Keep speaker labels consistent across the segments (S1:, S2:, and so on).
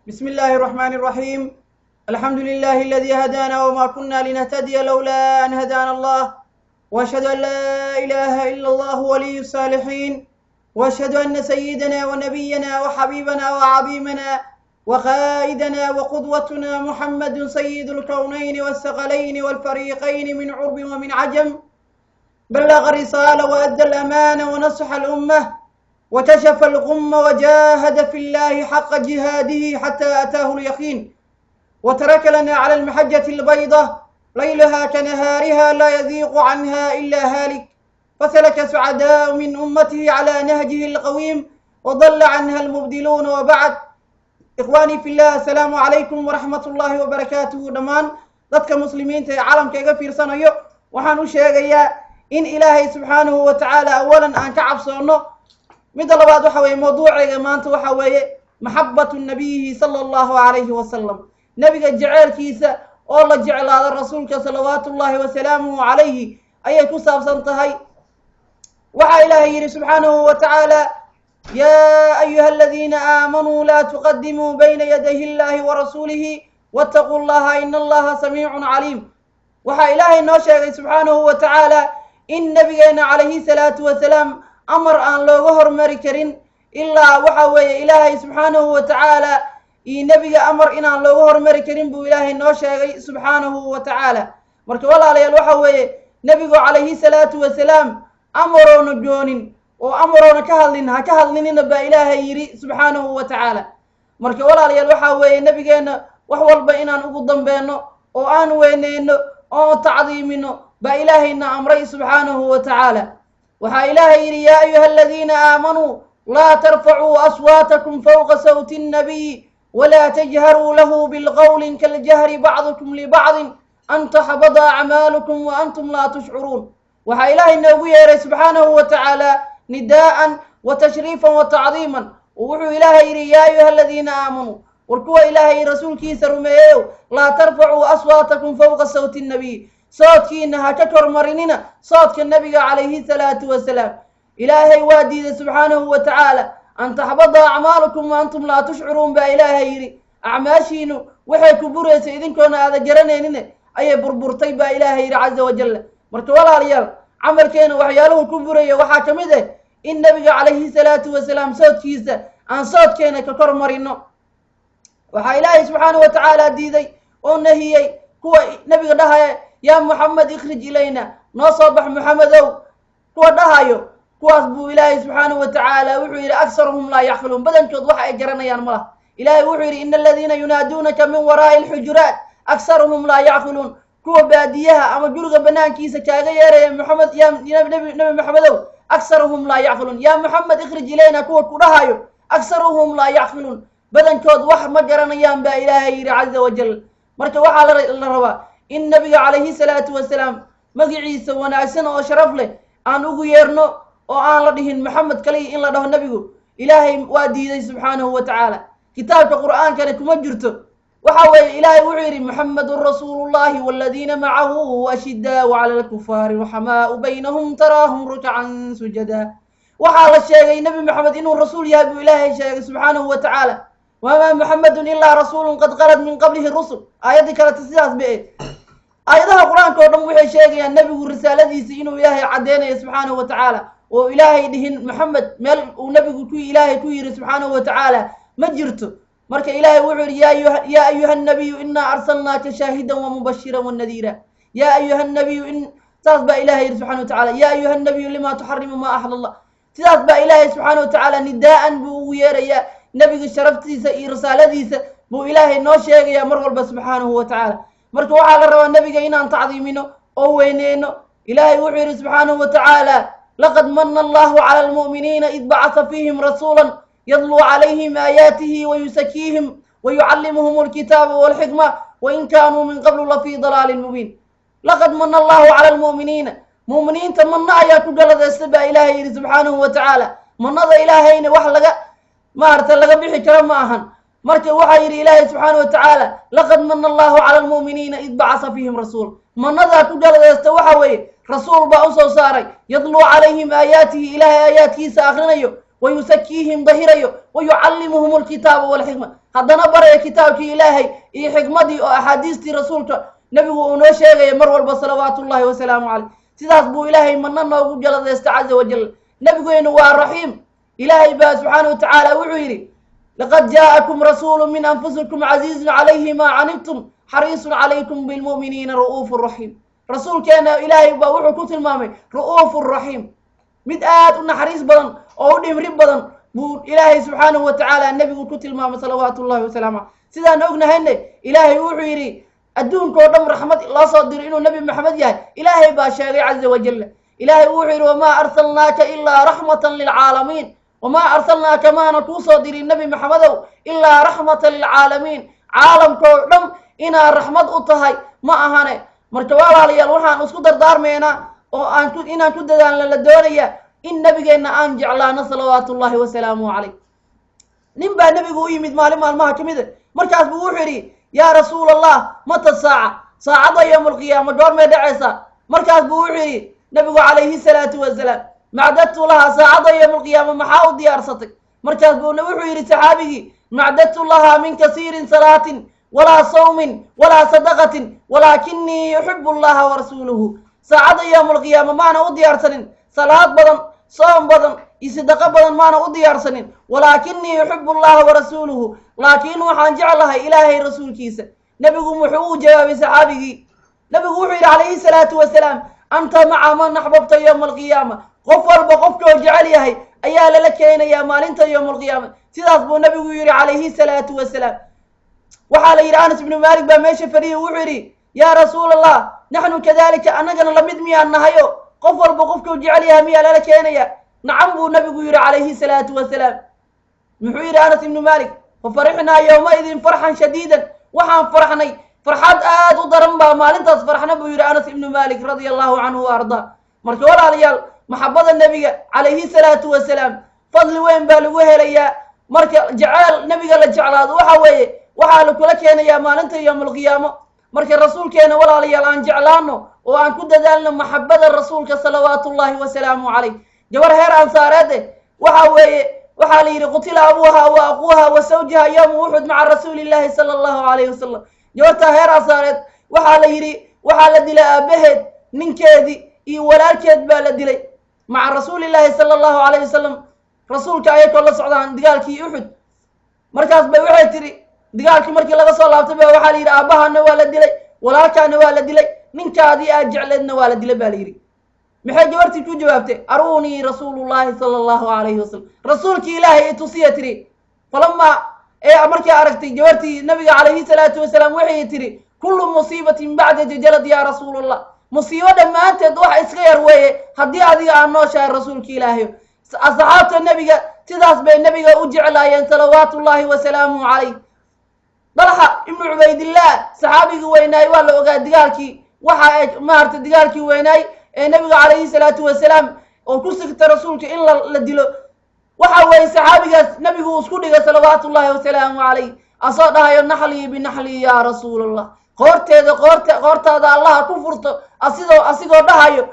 S1: بسم الله الرحمن الرحيم. الحمد لله الذي هدانا وما كنا لنهتدي لولا أن هدانا الله، وأشهد أن لا إله إلا الله ولي الصالحين، وأشهد أن سيدنا ونبينا وحبيبنا وعظيمنا وقائدنا وقدوتنا محمد سيد الكونين والثقلين والفريقين من عرب ومن عجم، بلغ الرسالة وأدى الأمانة ونصح الأمة وكشف الغم وجاهد في الله حق جهاده حتى أتاه اليقين، وترك لنا على المحجة البيضة ليلها كنهارها لا يذيق عنها إلا هالك، فسلك سعداء من أمته على نهجه القويم وضل عنها المبدلون. وبعد، إخواني في الله، السلام عليكم ورحمة الله وبركاته. دمان dadka muslimiinta ee caalamka iga fiirsanayo, waxaan u sheegayaa in ilaahay subxaanahu wa tacaala awalan aan ka cabsoono. midda labaad waxa weeye mawduucayga maanta waxa weeye maxabbatu nabiyihi sala allahu calayhi wasalam, nebiga jeceelkiisa oo la jeclaado rasuulka salawaatullaahi wasalaamuhu calayhi ayay ku saabsan tahay. waxaa ilaahay yidhi subxaanahu wa tacaala: yaa ayuha aladiina aamanuu laa tuqadimuu bayna yadayi illaahi wa rasuulihi wattaquu llaha ina allaha samiicun caliim. waxaa ilaahay noo sheegay subxaanahu wa tacaala in nebigeenna calayhi salaatu wasalaam amar aan looga hormari karin ilaa waxa weeye ilaahay subxaanahu wa tacaala iyo nebiga amar inaan looga hormari karin buu ilaahay noo sheegay subxaanahu wa tacaala. marka walaalayaal, waxa weeye nebigu calayhi salaatu wasalaam amaroona joonin oo amaroona ka hadlinina baa ilaahay yidhi subxaanahu wa tacaala. marka walaalayaal, waxa weeye nebigeenna wax walba inaan ugu dambeenno oo aan weyneyno oo tacdiimino baa ilaahayna amray subxaanahu wa tacaala. waxaa ilaahay yidhi: yaa ayuha aladiina aamanuu laa tarfacuu aswaatakum fawqa sawti الnabiy walaa tajharuu lahu bilqowli kaljahri bacdukum libacdin an taxbada acmaalukum wa antum laa tushcuruun. waxaa ilaahay noogu yeeray subxaanahu wa tacaala nidaa'an wa tashriifan wa tacdiiman, oo wuxuu ilaahay yidhi: yaa ayuha aladiina aamanuu, war kuwa ilaahay rasuulkiisa rumeeyeyow, laa tarfacuu aswaatakum fawqa sawti الnabiy, soodkiina ha ka kormarinina soodka nebiga calayhi salaatu wasalaam. ilaahay waa diiday subxaanahu wa tacaala an taxbada acmaalukum wa antum laa tushcuruun baa ilaahay yidhi. acmaashiinu waxay ku buraysay idinkoona aada garanaynin ayay burburtay baa ilaahay yidhi caza wajalla. marka walaalayaal, camalkeena waxyaaluhu ku buraya waxaa ka mid ah in nebiga calayhi salaatu wasalaam soodkiisa aan soodkeena ka kor marino. waxaa ilaahay subxaanahu wa tacaala diiday oo nahiyey kuwa nebiga dhahaya: yaa muxamed ikhrij ilayna, noo soo bax muxamedow. kuwa dhahayo kuwaas buu ilaahay subxaanahu wa tacaala wuxuu yidhi: aksaruhum laa yacqiluun, badankood waxa ay garanayaan ma laha. ilaahay wuxuu yidhi: ina aladiina yunaaduunaka min waraa'i alxujuraat aksaruhum laa yacqiluun. kuwa baadiyaha ama guriga banaankiisa kaaga yeeraya muxamed, yaa nebi maxamedow, aksaruhum laa yacqiluun. yaa muxamed ikhrij ilayna, kuwa ku dhahayo aksaruhum laa yacqiluun, badankood wax ma garanayaan baa ilaahay yidhi caza wajal. marka waxaa la rabaa in nebiga calayhi salaatu wasalaam magiciisa wanaagsan oo sharaf leh aan ugu yeerno oo aan la dhihin maxamed kaliya in la dhaho nebigu. ilaahay waa diiday subxaanahu wa tacaala, kitaabka qur'aankana kuma jirto. waxa weeye ilaahay wuxuu yidhi: muxamedun rasuulullahi waaladiina macahu ashidaau cala alkufaari ruxamaau baynahum taraahum rukcan sujada. waxaa la sheegay nebi maxamed inuu rasuul yahay buu ilaahay sheegay subxaanahu wa tacaala. wamaa muxamedun ilaa rasuulun qad qalad min qablihi rusul. aayaddii kaleta sidaas ba aayadaha qur-aanka oo dhan waxay sheegayaan nebigu risaaladiisa inuu ilaahay caddeynayo subxaanahu wa tacaala, oo ilaahay dhihin maxamed meel uu nebigu ilaahay ku yidhi subxaanahu wa tacaala ma jirto. marka ilaahay wuxuu yidhi: yaa ayuha nabiyu inaa arsalnaaka shaahidan wamubashiran wanadiira. yaa ayuha nabiyu, saas baa ilahay yidhi subxana wa tacaala: yaa ayuha nabiyu limaa tuxarimu maa axla allah. sidaas baa ilaahay subxaana wa tacaala nidaa'an buu ugu yeerayaa nebiga sharaftiisa iyo risaaladiisa buu ilaahay noo sheegayaa mar walba subxaanahu wa tacaala. marka waxaa la rabaa nebiga inaan tacdiimino oo weyneyno. ilaahay wuxuu yidhi subxaanahu wa tacaala: laqad mana allahu cala almu'miniina id bacasa fiihim rasuulan yadluu calayhim aayaatihi wayusakiihim wayucallimuhum alkitaaba walxikma wain kaanuu min qablu lafii dalaalin mubiin. laqad mana allahu cala almu'miniina, mu'miniinta manna ayaa ku galadaysta baa ilaahay yidhi subxaanahu wa tacaala. mannada ilaahayna wax laga bixi karo ma ahan. marka waxaa yidhi ilaahay subxaanahu wa tacaala: laqad mana allahu cala almu'miniina id bacasa fiihim rasuul. mannadaa ku galadaysta waxa weeye rasuul baa u soo saaray, yadluu calayhim aayaatihi, ilaahay aayaadkiisa akhrinayo, ويزكيهم ظهيريو ويعلمهم الكتاب والحكمة هذا بري كتابك إلهي إي حكمتي وأحاديث رسولك نبي ونوشيغي مر صلوات الله وسلامه عليه سيداس بو إلهي مننا وجل عز وجل نبي هو الرحيم إلهي با سبحانه وتعالى وعيري لقد جاءكم رسول من أنفسكم عزيز عليه ما عنتم حريص عليكم بالمؤمنين رؤوف الرحيم رسول كان إلهي با وحو كتل مامي رؤوف الرحيم مدآت حريص بدن أو دمري بدن بو إلهي سبحانه وتعالى النبي كتل مامي صلوات الله وسلامه سيدا نوغنا هنه إلهي وعيري الدون كودم رحمة الله صدر إنه النبي محمد يا إلهي باشاري عز وجل إلهي وحير وما أرسلناك إلا رحمة للعالمين وما أرسلناك ما نكو صدر النبي محمد إلا رحمة للعالمين عالم كودم إنا رحمة أطهي ما أهاني مركوالا لي الوحان أسكدر دار مينا إنا كددان للدورية إن نبينا أنجع لنا صلوات الله وسلامه عليه نبا نبي يمد مالي مالمها كمده مركز بوحيري يا رسول الله متى الساعة؟ ساعة يوم القيامة دور ما دعسا مركز بوحيري نبي عليه الصلاة والسلام معددت لها ساعة يوم القيامة محاول ديار صدق مركز بوحيري سحابه معددت لها من كثير صلاة ولا صوم ولا صدقة ولكني يحب الله ورسوله ساعة يوم القيامة ما أنا وديار سنين صلاة بدن صوم بدن يصدق بدن ما أنا وديار سنين ولكني يحب الله ورسوله لكن وحان جعلها إلهي رسول كيسة نبي محو جواب صحابه نبي وحيد عليه الصلاة والسلام أنت مع من أحببت يوم القيامة غفر بغفك وجعليه أيا لك يا مال أنت يوم القيامة تلاصبوا النبي ويري عليه الصلاة والسلام وحال إيرانس بن مالك بماشي فريه وحيري يا رسول الله نحن كذلك أننا لمدمي النهايو غفر بغفك وجعليه ميا لك يا نعم بو النبي ويري عليه الصلاة والسلام محوير أنس بن مالك وفرحنا يومئذ فرحا شديدا وحان فرحني فرحات آد وضرنبا مالنتاس فرحنا بوير أنس بن مالك رضي الله عنه وأرضاه مركي ولا ريال محبة النبي عليه الصلاة والسلام فضل وين بالوه ليا مركي جعل نبي قال جعل وحالك لك يا مالنت يوم القيامة مركي الرسول كان ولا ريال أن جعلانه وأن كد ذلنا محبة الرسول صلوات الله وسلامه عليه جوار هير أنصارته وحالي قتل أبوها وأخوها وزوجها يوم أحد مع رسول الله صلى الله عليه وسلم جوارتها هيرا صارت وحال دلا أبهد من كيدي ولا الكيد بالدلي مع رسول الله صلى الله عليه وسلم رسولك أيك الله سعدان دقالك أحد مركز بوحي تري دقالك مركز لغا صلى الله تبه وحالي أباها نوال دلي ولا كان نوال دلي من كادي أجعل النوال دلي باليري محي جوارتي كو جوابتي أروني رسول الله صلى الله عليه وسلم رسولك إلهي توصية تري فلما أمرك أركتي جوارتي النبي عليه الصلاة والسلام وحي تري كل مصيبة بعد جلد يا رسول الله مصيبة ما أنت دوح إسغير ويه هدي أذي عنوشا رسولك إلهي أصحابت النبي تداس بين النبي أجعل آيان صلوات الله وسلامه عليه طلحة ابن عبيد الله صحابي ويناي ولا وقاد دقالكي وحا مارت دقالكي ويناي النبي عليه الصلاة والسلام وكسكت رسولك إلا لدلو وحاوي صحابي نبي وسكودك صلوات الله وسلامه عليه أصدها ينحلي بنحلي يا رسول الله قرت هذا الله كفرت أصيغو دهايو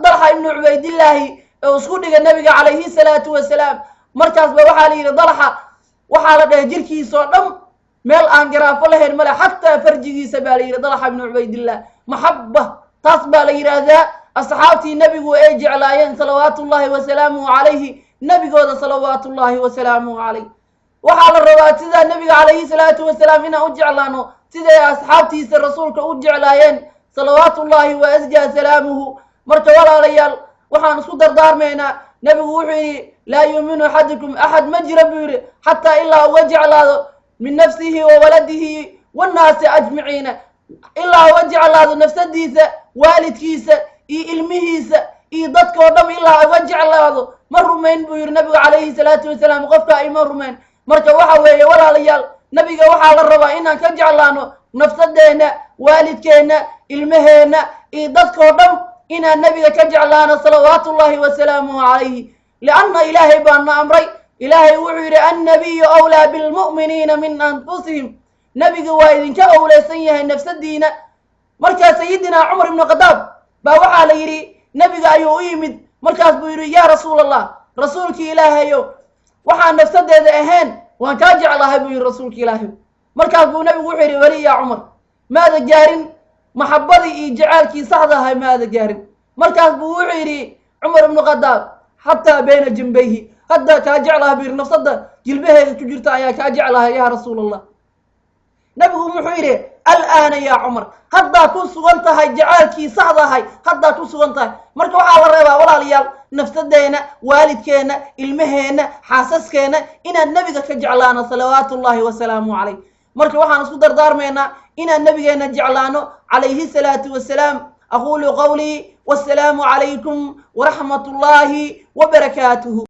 S1: ضلحة ابن عبيد الله وسكودك النبي عليه الصلاة والسلام مركز بوحالي ضلحة وحال ده جيركي صدم ميل أنجراف الله الملا حتى فرجي سبالي ضلحة ابن عبيد الله محبة تصبى ليراذا أصحابتي النبي وأجعل آيان صلوات الله وسلامه عليه نبي قود صلوات الله وسلامه عليه وحال الروات سيدا النبي عليه الصلاة والسلام هنا أجعل لانه سيدا أصحابتي سر رسولك أجعل آيان صلوات الله وأزجى سلامه مرت ولا ريال وحان صدر دار مينا نبي وحي لا يؤمن أحدكم أحد مجرب حتى إلا وجعل من نفسه وولده والناس أجمعين إلا وجعل هذا نفس ديسة والد كيسة ilmihiisa iyo dadka oo dhan ilaa wajaclaado ma rumayn buu yiri nabiga calayhi salaatu wasalaam qofka ay ma rumayn marka waxa weeye walaalayaal nabiga waxa la rabaa inaan ka jeclaano nafsadeena waalidkeena ilmaheena iyo dadka oo dhan inaan nabiga ka jeclaano salawaatullaahi wa salaamuhu calayhi lianna ilaahay baan amray ilaahay wuxuu yiri annabiyyu awlaa bil mu'miniina min anfusihim nabiga waa idinka awlaysan yahay nafsadiina marka sayidina umar ibn khadaab وحال يري نبي أيو يمد مركز بيري يا رسول الله رسولك إلهي وحان نفسد أهين وان كاجع الله بي رسولك إلهي مركز بو نبي وحيري ولي يا عمر ماذا جارين محبتي جعلك صحدها ماذا جارين مركز بو وحيري عمر بن الخطاب حتى بين جنبيه حتى كاجع الله بي نفسد جلبه تجرت يا كاجع الله يا رسول الله نبي محيري الآن يا عمر هدا كن سوانتها جعلك صحدها هدا كن سوانتها مركو waxaa la reebaa walaalayaal naftadeena waalidkeena ilmaheena xaasaskeena inaan nabiga ka jeclaano salawaatullaahi wa salaamu alayhi marka waxaan isku dardaarmeynaa inaan nabigeena jeclaano alayhi salaatu wa salaam aqulu qawli wasalaamu alaykum wa rahmatullaahi wa barakaatuhu